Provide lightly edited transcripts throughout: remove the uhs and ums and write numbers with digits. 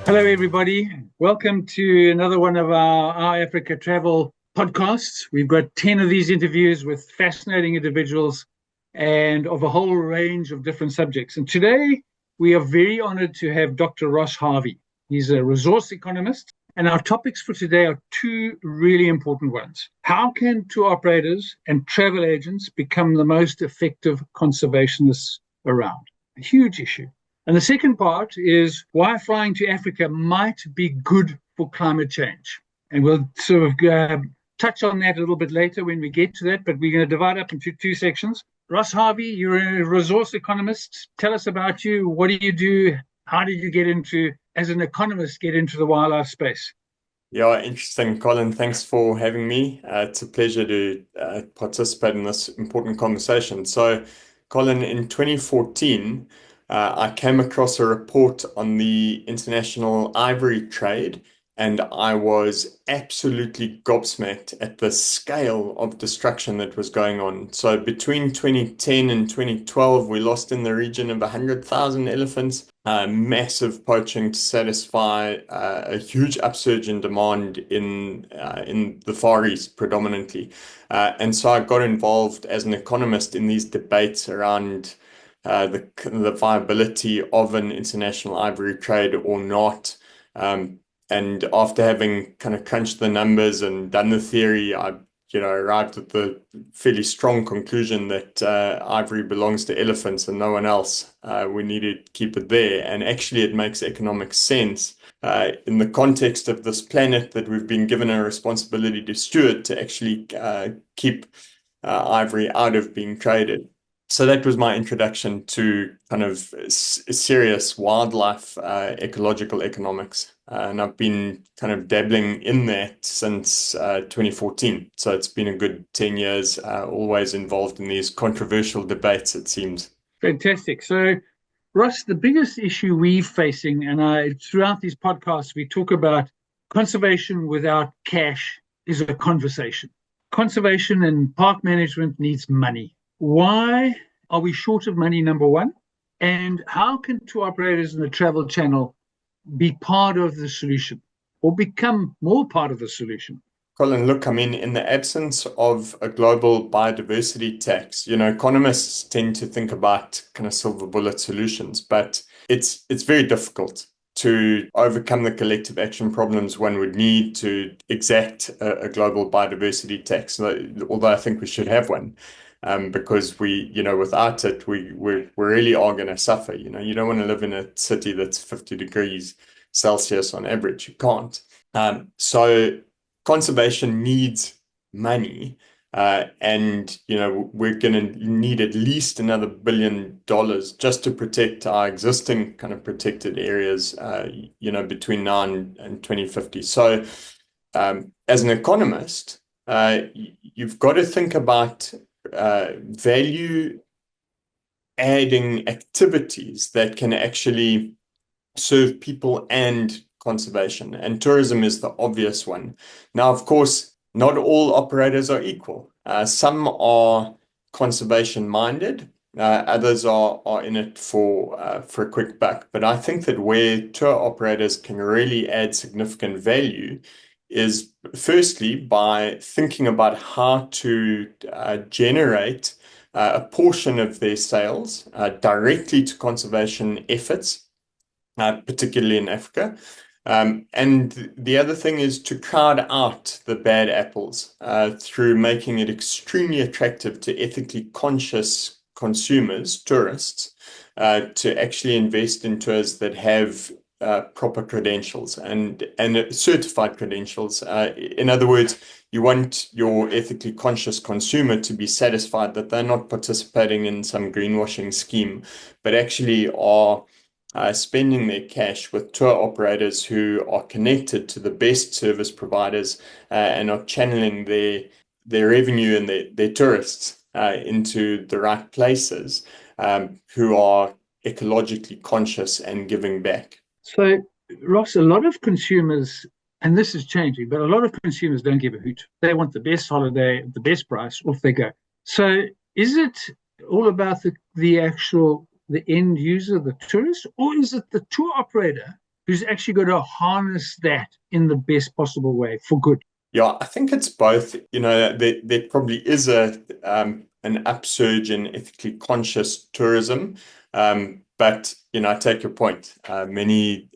Hello, everybody. Welcome to another one of our Africa travel podcasts. We've got 10 of these interviews with fascinating individuals and of a whole range of different subjects. And today we are very honored to have Dr. Ross Harvey. He's a resource economist. And our topics for today are two really important ones. How can tour operators and travel agents become the most effective conservationists around? A huge issue. And the second part is why flying to Africa might be good for climate change. And we'll sort of touch on that a little bit later when we get to that, but we're going to divide up into two sections. Ross Harvey, you're a resource economist. Tell us about you. What do you do? How did you get into, as an economist, get into the wildlife space? Yeah, interesting, Colin. Thanks for having me. It's a pleasure to participate in this important conversation. So, Colin, in 2014, I came across a report on the international ivory trade, and I was absolutely gobsmacked at the scale of destruction that was going on. So, between 2010 and 2012, we lost in the region of 100,000 elephants. Massive poaching to satisfy a huge upsurge in demand in the Far East predominantly. And so I got involved as an economist in these debates around the viability of an international ivory trade or not. And after having kind of crunched the numbers and done the theory, I arrived at the fairly strong conclusion that ivory belongs to elephants and no one else. We need to keep it there. And actually, it makes economic sense in the context of this planet that we've been given a responsibility to steward to actually keep ivory out of being traded. So that was my introduction to kind of serious wildlife ecological economics. And I've been kind of dabbling in that since 2014. So it's been a good 10 years, always involved in these controversial debates, it seems. Fantastic. So, Ross, the biggest issue we're facing, and throughout these podcasts, we talk about conservation without cash is a conversation. Conservation and park management needs money. Why are we short of money, number one? And how can tour operators in the travel channel be part of the solution or become more part of the solution? Colin, look, I mean, in the absence of a global biodiversity tax, economists tend to think about kind of silver bullet solutions, but it's very difficult to overcome the collective action problems one would need to exact a global biodiversity tax, although I think we should have one. Because without it, we really are going to suffer. You don't want to live in a city that's 50 degrees Celsius on average. You can't. So conservation needs money. And we're going to need at least another $1 billion just to protect our existing kind of protected areas, between now and 2050. So as an economist, you've got to think about value adding activities that can actually serve people and conservation. And tourism is the obvious one. Now, of course, not all operators are equal. Some are conservation minded. Others are in it for a quick buck. But I think that where tour operators can really add significant value is firstly by thinking about how to generate a portion of their sales directly to conservation efforts, particularly in Africa. And the other thing is to crowd out the bad apples through making it extremely attractive to ethically conscious consumers, tourists, to actually invest in tours that have proper credentials and certified credentials. In other words, you want your ethically conscious consumer to be satisfied that they're not participating in some greenwashing scheme, but actually are spending their cash with tour operators who are connected to the best service providers and are channeling their revenue and their tourists into the right places, who are ecologically conscious and giving back. So, Ross, a lot of consumers, and this is changing, but a lot of consumers don't give a hoot. They want the best holiday, the best price, off they go. So, is it all about the end user, the tourist, or is it the tour operator who's actually going to harness that in the best possible way for good? Yeah, I think it's both. There probably is an upsurge in ethically conscious tourism. But I take your point. Many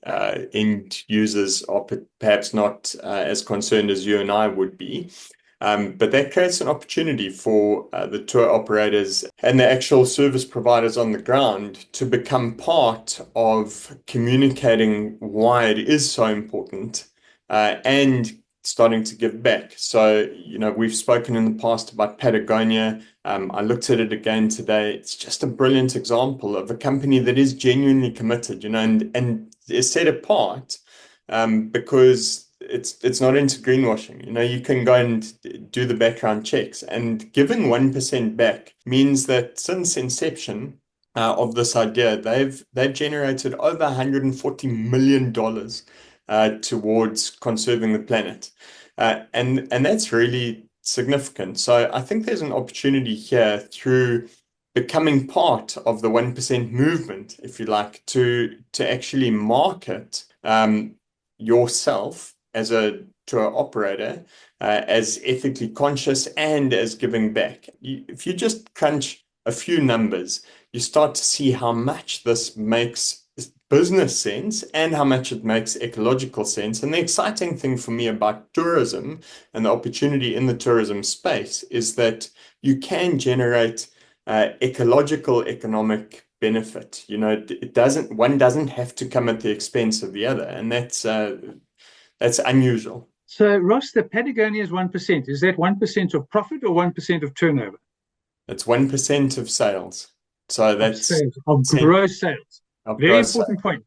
end users are perhaps not as concerned as you and I would be. But that creates an opportunity for the tour operators and the actual service providers on the ground to become part of communicating why it is so important, and starting to give back. So, we've spoken in the past about Patagonia. I looked at it again today. It's just a brilliant example of a company that is genuinely committed, and is set apart, because it's not into greenwashing. You can go and do the background checks, and giving 1% back means that since inception of this idea, they've generated over $140 million towards conserving the planet. And that's really significant. So I think there's an opportunity here through becoming part of the 1% movement, if you like, to actually market yourself as a tour operator as ethically conscious and as giving back. If you just crunch a few numbers, you start to see how much this makes business sense and how much it makes ecological sense. And the exciting thing for me about tourism and the opportunity in the tourism space is that you can generate ecological economic benefit. One doesn't have to come at the expense of the other, and that's unusual. So, Ross, the Patagonia is 1%. Is that 1% of profit or 1% of turnover? It's 1% of sales. So that's of gross sales. Of Very gross important sales. point,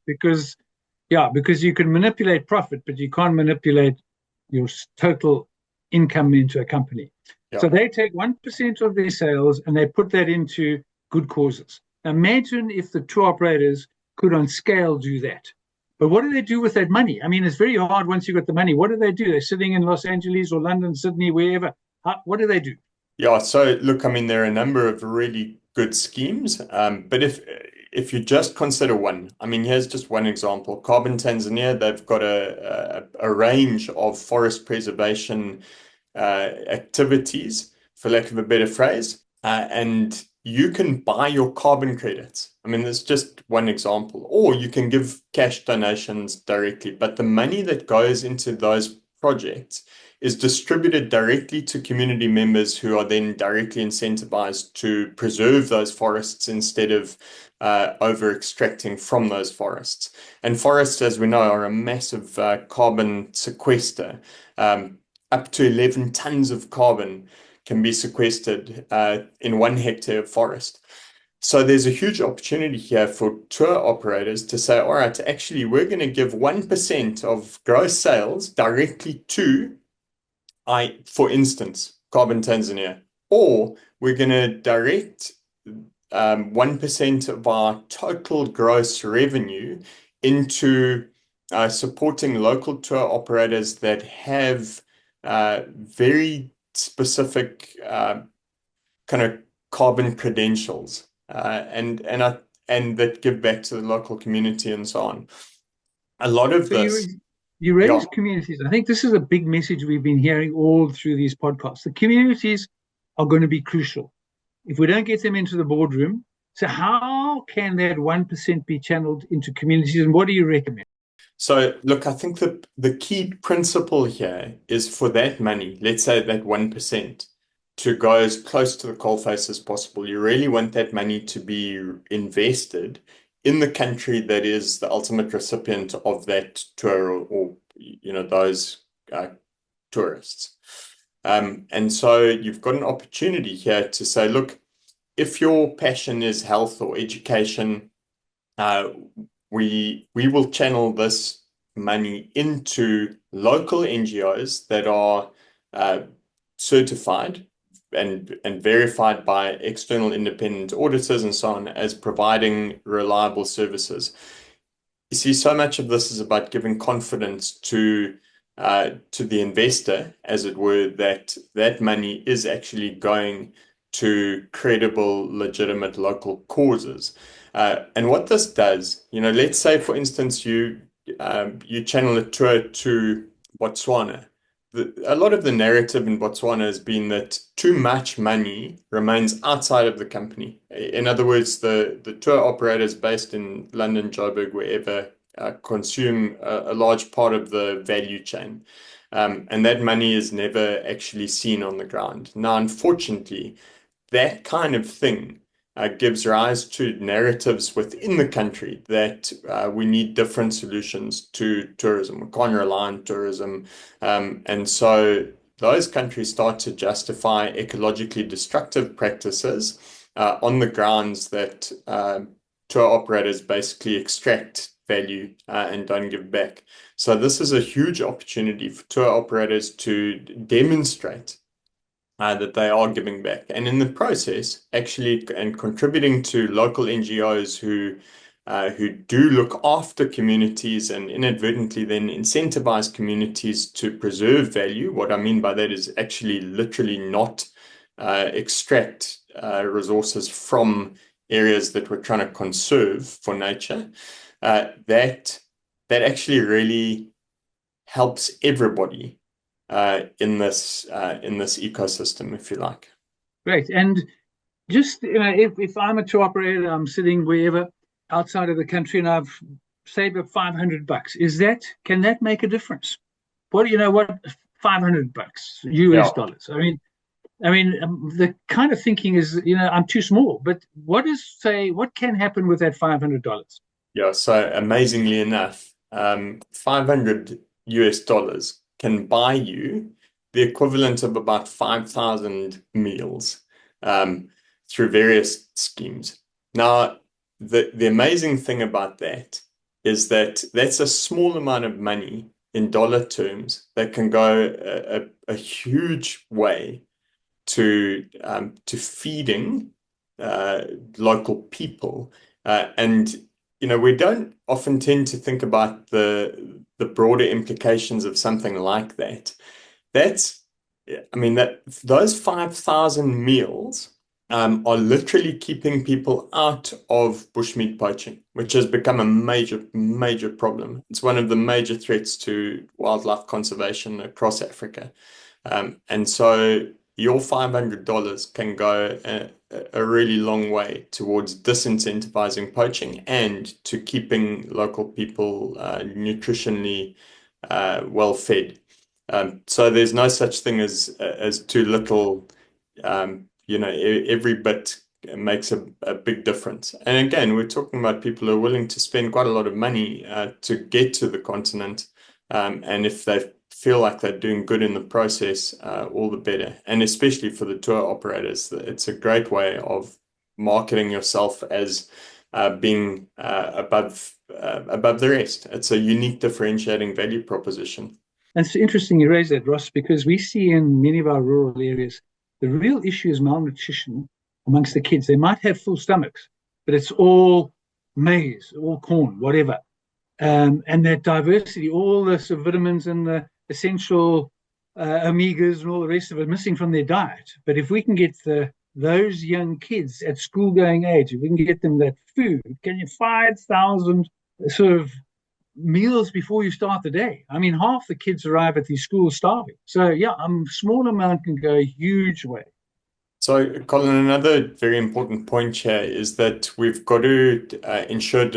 because you can manipulate profit, but you can't manipulate your total income into a company. Yeah. So they take 1% of their sales and they put that into good causes. Imagine if the tour operators could on scale do that. But what do they do with that money? I mean, it's very hard once you've got the money. What do they do? They're sitting in Los Angeles or London, Sydney, wherever. What do they do? Yeah, so look, I mean, there are a number of really good schemes, but if you just consider one, I mean, here's just one example. Carbon Tanzania, they've got a range of forest preservation activities, for lack of a better phrase, and you can buy your carbon credits. I mean, there's just one example, or you can give cash donations directly, but the money that goes into those projects is distributed directly to community members who are then directly incentivized to preserve those forests instead of over extracting from those forests. And forests, as we know, are a massive carbon sequester. Up to 11 tons of carbon can be sequestered in 1 hectare of forest. So there's a huge opportunity here for tour operators to say, all right, actually, we're going to give 1% of gross sales directly to, for instance, Carbon Tanzania, or we're going to direct 1% of our total gross revenue into supporting local tour operators that have very specific kind of carbon credentials, and that give back to the local community and so on. A lot of this. You raise communities. I think this is a big message we've been hearing all through these podcasts. The communities are going to be crucial. If we don't get them into the boardroom, so how can that 1% be channeled into communities, and what do you recommend? So, look, I think the key principle here is for that money, let's say that 1%, to go as close to the coalface as possible. You really want that money to be invested in the country that is the ultimate recipient of that tour, or those tourists. And so you've got an opportunity here to say, look, if your passion is health or education, we will channel this money into local NGOs that are certified and verified by external independent auditors and so on as providing reliable services. You see, so much of this is about giving confidence to the investor, as it were, that money is actually going to credible, legitimate local causes. And what this does, let's say, for instance, you you channel a tour to Botswana, a lot of the narrative in Botswana has been that too much money remains outside of the company. In other words, the tour operators based in London, Joburg, wherever, consume a large part of the value chain. And that money is never actually seen on the ground. Now, unfortunately, that kind of thing gives rise to narratives within the country that we need different solutions to tourism. We can't rely on tourism. And so those countries start to justify ecologically destructive practices on the grounds that tour operators basically extract value and don't give back. So this is a huge opportunity for tour operators to demonstrate that they are giving back. And in the process, actually, and contributing to local NGOs who do look after communities and inadvertently then incentivize communities to preserve value. What I mean by that is actually literally not extract resources from areas that we're trying to conserve for nature. That actually really helps everybody in this ecosystem, if you like. Great. And just, if I'm a tour operator, I'm sitting wherever outside of the country and I've saved up $500, can that make a difference? What do you know? What $500 US Yeah. dollars? The kind of thinking is, I'm too small. But what can happen with that $500? Yeah. So amazingly enough, 500 US dollars can buy you the equivalent of about 5,000 meals through various schemes. Now, the amazing thing about that is that that's a small amount of money in dollar terms that can go a huge way to feeding local people. And we don't often tend to think about the broader implications of something like that. Those 5,000 meals are literally keeping people out of bushmeat poaching, which has become a major, major problem. It's one of the major threats to wildlife conservation across Africa. And so your $500 can go a really long way towards disincentivizing poaching and to keeping local people nutritionally well fed. So there's no such thing as too little. Every bit makes a big difference. And again, we're talking about people who are willing to spend quite a lot of money to get to the continent. And if they feel like they're doing good in the process, all the better. And especially for the tour operators, it's a great way of marketing yourself as being above the rest. It's a unique differentiating value proposition. And it's interesting you raise that, Ross, because we see in many of our rural areas, the real issue is malnutrition amongst the kids. They might have full stomachs, but it's all maize, all corn, whatever. And that diversity, all the sort of vitamins and the essential omegas and all the rest of it missing from their diet. But if we can get those young kids at school going age, if we can get them that food, can you 5,000 sort of meals before you start the day? I mean, half the kids arrive at these schools starving. So yeah, a small amount can go a huge way. So, Colin, another very important point here is that we've got to ensure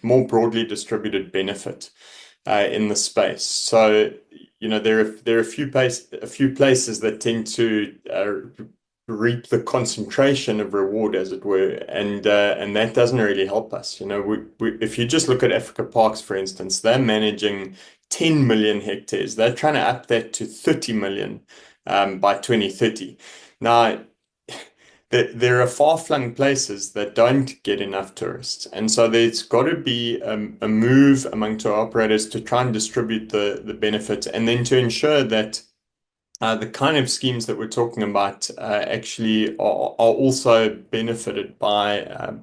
more broadly distributed benefit in the space. So, there are a few places that tend to reap the concentration of reward, as it were, and that doesn't really help us. If you just look at Africa Parks, for instance, they're managing 10 million hectares. They're trying to up that to 30 million by 2030. Now, there are far-flung places that don't get enough tourists. And so there's got to be a move among tour operators to try and distribute the benefits and then to ensure that the kind of schemes that we're talking about actually are also benefited by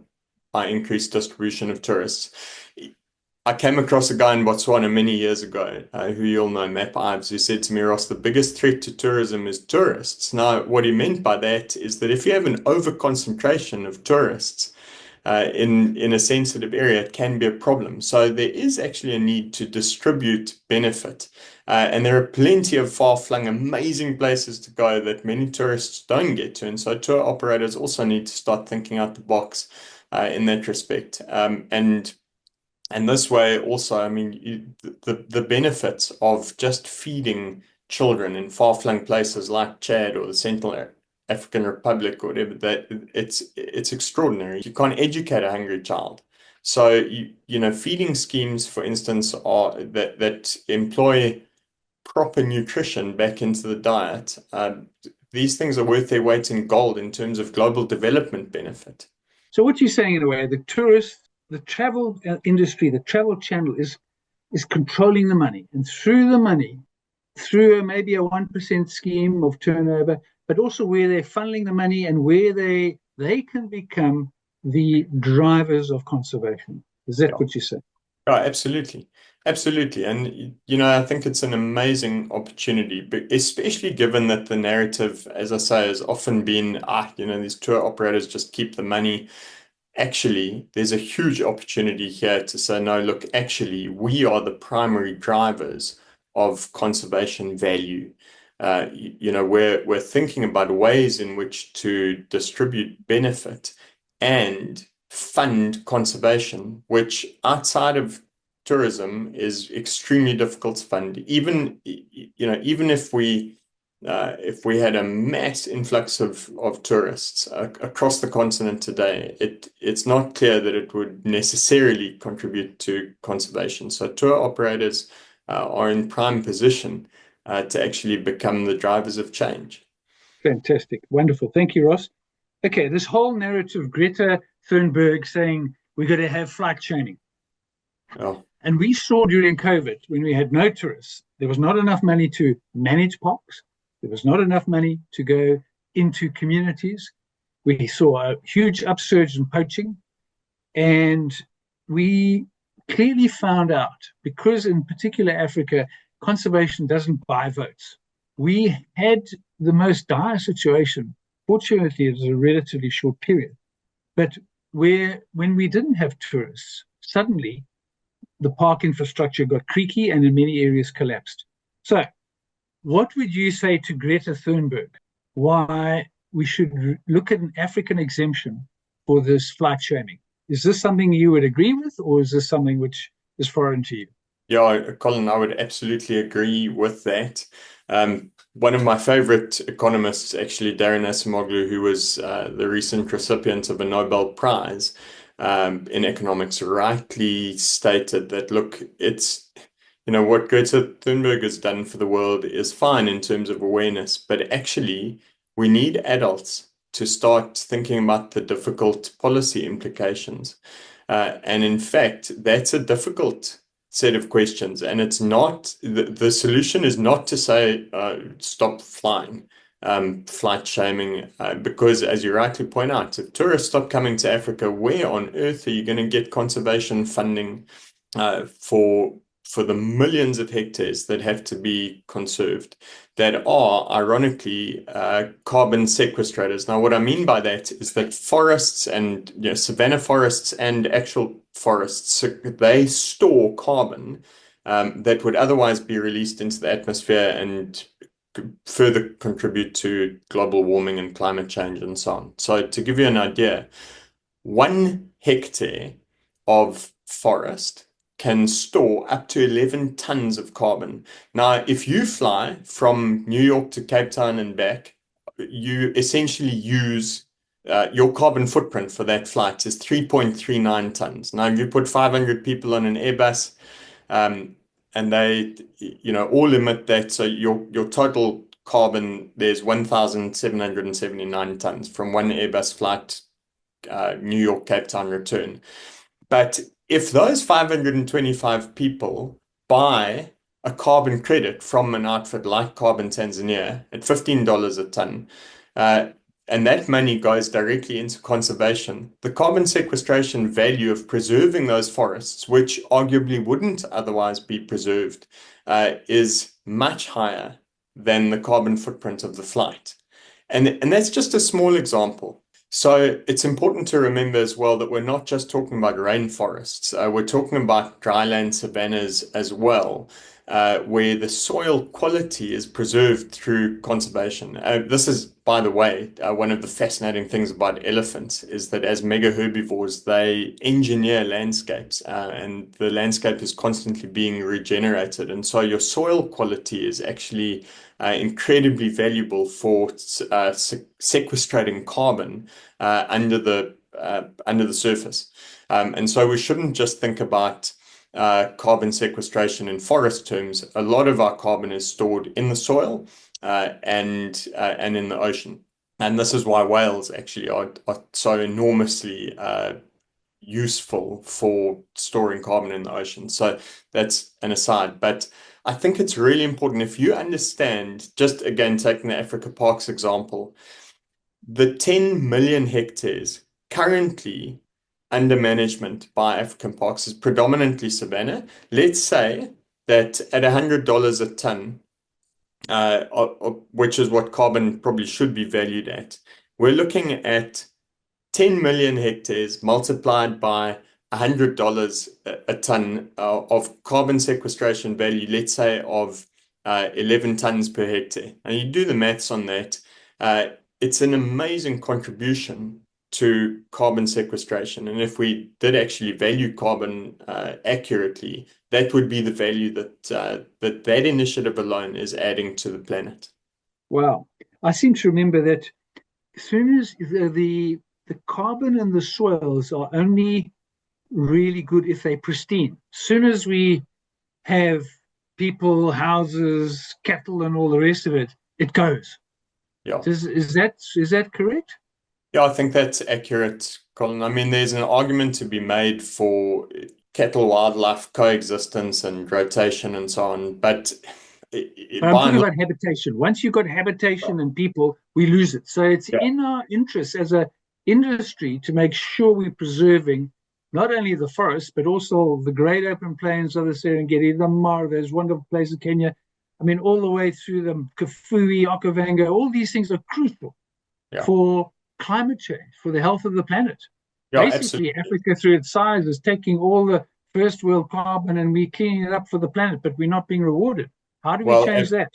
increased distribution of tourists. I came across a guy in Botswana many years ago, who you all know, Map Ives, who said to me, Ross, the biggest threat to tourism is tourists. Now, what he meant by that is that if you have an over concentration of tourists, in a sensitive area, it can be a problem. So there is actually a need to distribute benefit. And there are plenty of far-flung, amazing places to go that many tourists don't get to. And so tour operators also need to start thinking out the box in that respect. And this way also, I mean, the benefits of just feeding children in far-flung places like Chad or the Central African Republic or whatever, that it's extraordinary. You can't educate a hungry child. So feeding schemes, for instance, are that employ proper nutrition back into the diet. These things are worth their weight in gold in terms of global development benefit. So what you're saying in a way, the tourists, the travel industry, the travel channel is controlling the money, and through the money, through maybe a 1% scheme of turnover, but also where they're funneling the money and where they can become the drivers of conservation. Is that Yeah. what you say? Oh, absolutely. Absolutely. And, I think it's an amazing opportunity, but especially given that the narrative, as I say, has often been, these tour operators just keep the money. Actually, there's a huge opportunity here to say, no, look, actually, we are the primary drivers of conservation value. We're thinking about ways in which to distribute benefit and fund conservation, which outside of tourism is extremely difficult to fund. Even if we had a mass influx of tourists across the continent today, it's not clear that it would necessarily contribute to conservation. So tour operators are in prime position to actually become the drivers of change. Fantastic. Wonderful. Thank you, Ross. Okay, this whole narrative, Greta Thunberg saying we're going to have flight training. Oh, And we saw during COVID, when we had no tourists, there was not enough money to manage parks. There was not enough money to go into communities. We saw a huge upsurge in poaching. And we clearly found out, because in particular Africa, conservation doesn't buy votes. We had the most dire situation. Fortunately, it was a relatively short period. But when we didn't have tourists, suddenly the park infrastructure got creaky and in many areas collapsed. So, what would you say to Greta Thunberg? Why we should look at an African exemption for this flight shaming? Is this something you would agree with, or is this something which is foreign to you? yeah, Colin, I would absolutely agree with that. One of my favorite economists, actually, Darren Acemoglu, who was the recent recipient of a Nobel Prize in economics, rightly stated that, look, what Greta Thunberg has done for the world is fine in terms of awareness, but actually, we need adults to start thinking about the difficult policy implications. And in fact, that's a difficult set of questions. And it's not, the solution is not to say, stop flying, flight shaming, because as you rightly point out, if tourists stop coming to Africa, where on earth are you going to get conservation funding for the millions of hectares that have to be conserved that are ironically carbon sequestrators? Now, what I mean by that is that forests and savanna forests and actual forests, they store carbon that would otherwise be released into the atmosphere and further contribute to global warming and climate change and so on. So to give you an idea, 1 hectare of forest can store up to 11 tons of carbon. Now, if you fly from New York to Cape Town and back, you essentially use your carbon footprint for that flight is 3.39 tons. Now, if you put 500 people on an Airbus, and they, all emit that, so your total carbon, there's 1,779 tons from one Airbus flight, New York, Cape Town return. But if those 525 people buy a carbon credit from an outfit like Carbon Tanzania at $15 a ton, and that money goes directly into conservation, the carbon sequestration value of preserving those forests, which arguably wouldn't otherwise be preserved, is much higher than the carbon footprint of the flight. And that's just a small example. So it's important to remember as well that we're not just talking about rainforests. We're talking about dryland savannas as well, where the soil quality is preserved through conservation. This is, by the way, one of the fascinating things about elephants is that as mega herbivores, they engineer landscapes, and the landscape is constantly being regenerated. And so your soil quality is actually incredibly valuable for sequestrating carbon under the surface. And so we shouldn't just think about carbon sequestration in forest terms. A lot of our carbon is stored in the soil and in the ocean. And this is why whales actually are so enormously useful for storing carbon in the ocean. So that's an aside. But I think it's really important if you understand, just again, taking the Africa Parks example, the 10 million hectares currently under management by African Parks is predominantly savanna. Let's say that at $100 a ton, which is what carbon probably should be valued at, we're looking at 10 million hectares multiplied by $100 a ton of carbon sequestration value, let's say of 11 tons per hectare. And you do the maths on that, uh, it's an amazing contribution to carbon sequestration. And if we did actually value carbon accurately, that would be the value that initiative alone is adding to the planet. Wow. I seem to remember that as soon as the carbon in the soils are only really good if they're pristine. As soon as we have people, houses, cattle, and all the rest of it, it goes. Yeah. Is that correct? Yeah, I think that's accurate, Colin. I mean, there's an argument to be made for cattle wildlife coexistence and rotation and so on, but But I'm by talking and about habitation. Once you've got habitation and people, we lose it. So it's large, in our interest as a industry to make sure we're preserving not only the forests, but also the great open plains of the Serengeti, the Mara, those wonderful places in Kenya. I mean, all the way through the Kafue, Okavango, all these things are crucial yeah, for climate change, for the health of the planet. yeah, Basically, absolutely. Africa, through its size, is taking all the first world carbon and we're cleaning it up for the planet, but we're not being rewarded. How do we Well, change that?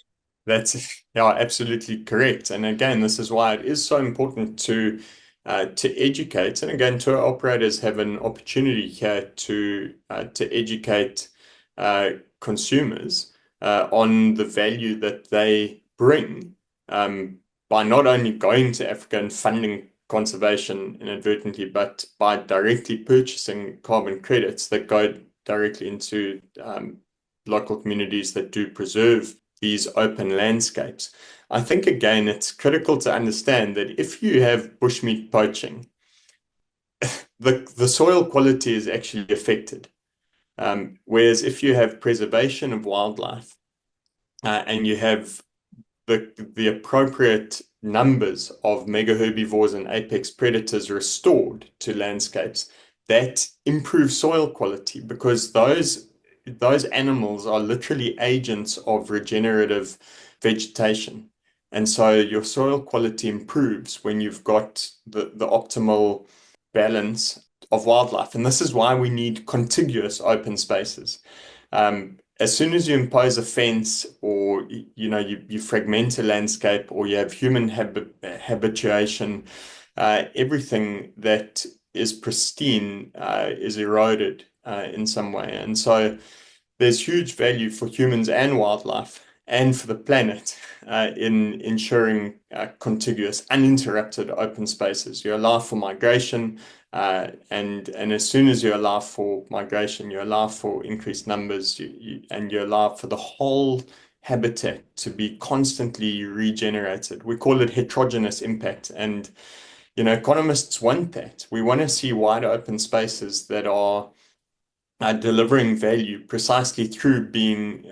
that's yeah, absolutely correct. And again, this is why it is so important to educate. And again, tour operators have an opportunity here to educate consumers on the value that they bring by not only going to Africa and funding conservation inadvertently, but by directly purchasing carbon credits that go directly into local communities that do preserve these open landscapes. I think, again, it's critical to understand that if you have bushmeat poaching, the soil quality is actually affected. Whereas if you have preservation of wildlife and you have the appropriate numbers of mega herbivores and apex predators restored to landscapes, that improves soil quality because those animals are literally agents of regenerative vegetation. And so your soil quality improves when you've got the optimal balance of wildlife. And this is why we need contiguous open spaces. As soon as you impose a fence or you fragment a landscape or you have human habituation, everything that is pristine is eroded in some way. And so there's huge value for humans and wildlife and for the planet in ensuring contiguous, uninterrupted open spaces. You allow for migration, and as soon as you allow for migration, you allow for increased numbers, and you allow for the whole habitat to be constantly regenerated. We call it heterogeneous impact, and economists want that. We want to see wide open spaces that are delivering value precisely through being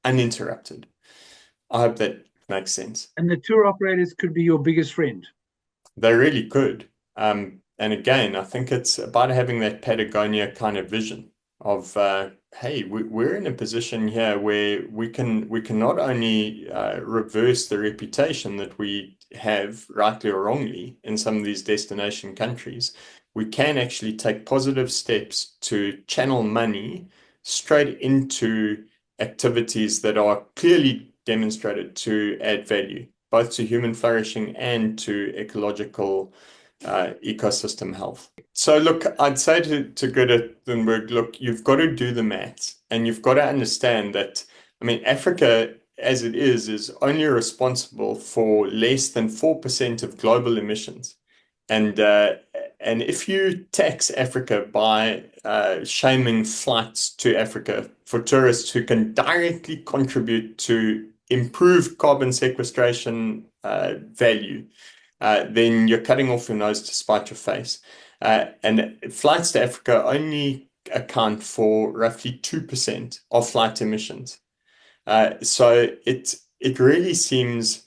uninterrupted. I hope that makes sense. And the tour operators could be your biggest friend. They really could. And again, I think it's about having that Patagonia kind of vision of, hey, we're in a position here where we can not only reverse the reputation that we have, rightly or wrongly, in some of these destination countries, we can actually take positive steps to channel money straight into activities that are clearly demonstrated to add value, both to human flourishing and to ecological ecosystem health. So look, I'd say to Greta Thunberg, look, you've got to do the maths and you've got to understand that, I mean, Africa as it is only responsible for less than 4% of global emissions. And if you tax Africa by shaming flights to Africa for tourists who can directly contribute to improved carbon sequestration value, then you're cutting off your nose to spite your face. And flights to Africa only account for roughly 2% of flight emissions. So it really seems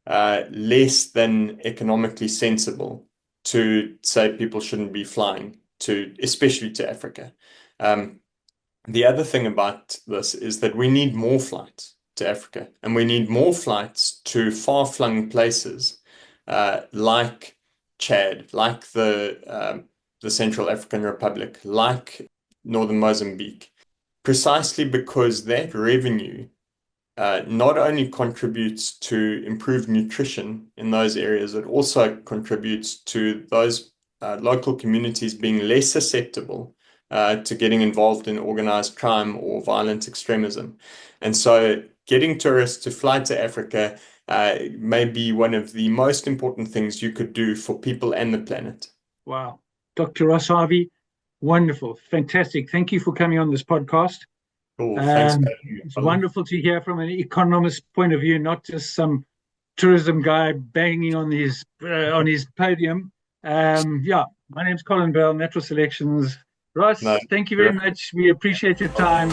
less than economically sensible to say people shouldn't be flying to, especially to Africa. The other thing about this is that we need more flights to Africa, and we need more flights to far-flung places like Chad, like the Central African Republic, like northern Mozambique, precisely because that revenue not only contributes to improved nutrition in those areas, it also contributes to those local communities being less susceptible to getting involved in organized crime or violent extremism. And so getting tourists to fly to Africa may be one of the most important things you could do for people and the planet. Wow. Dr. Ross Harvey, wonderful, fantastic. Thank you for coming on this podcast. Cool. Thanks, it's wonderful to hear from an economist point of view, not just some tourism guy banging on his podium. Yeah, my name's Colin Bell, Natural Selections. Ross, thank you very much. We appreciate your time.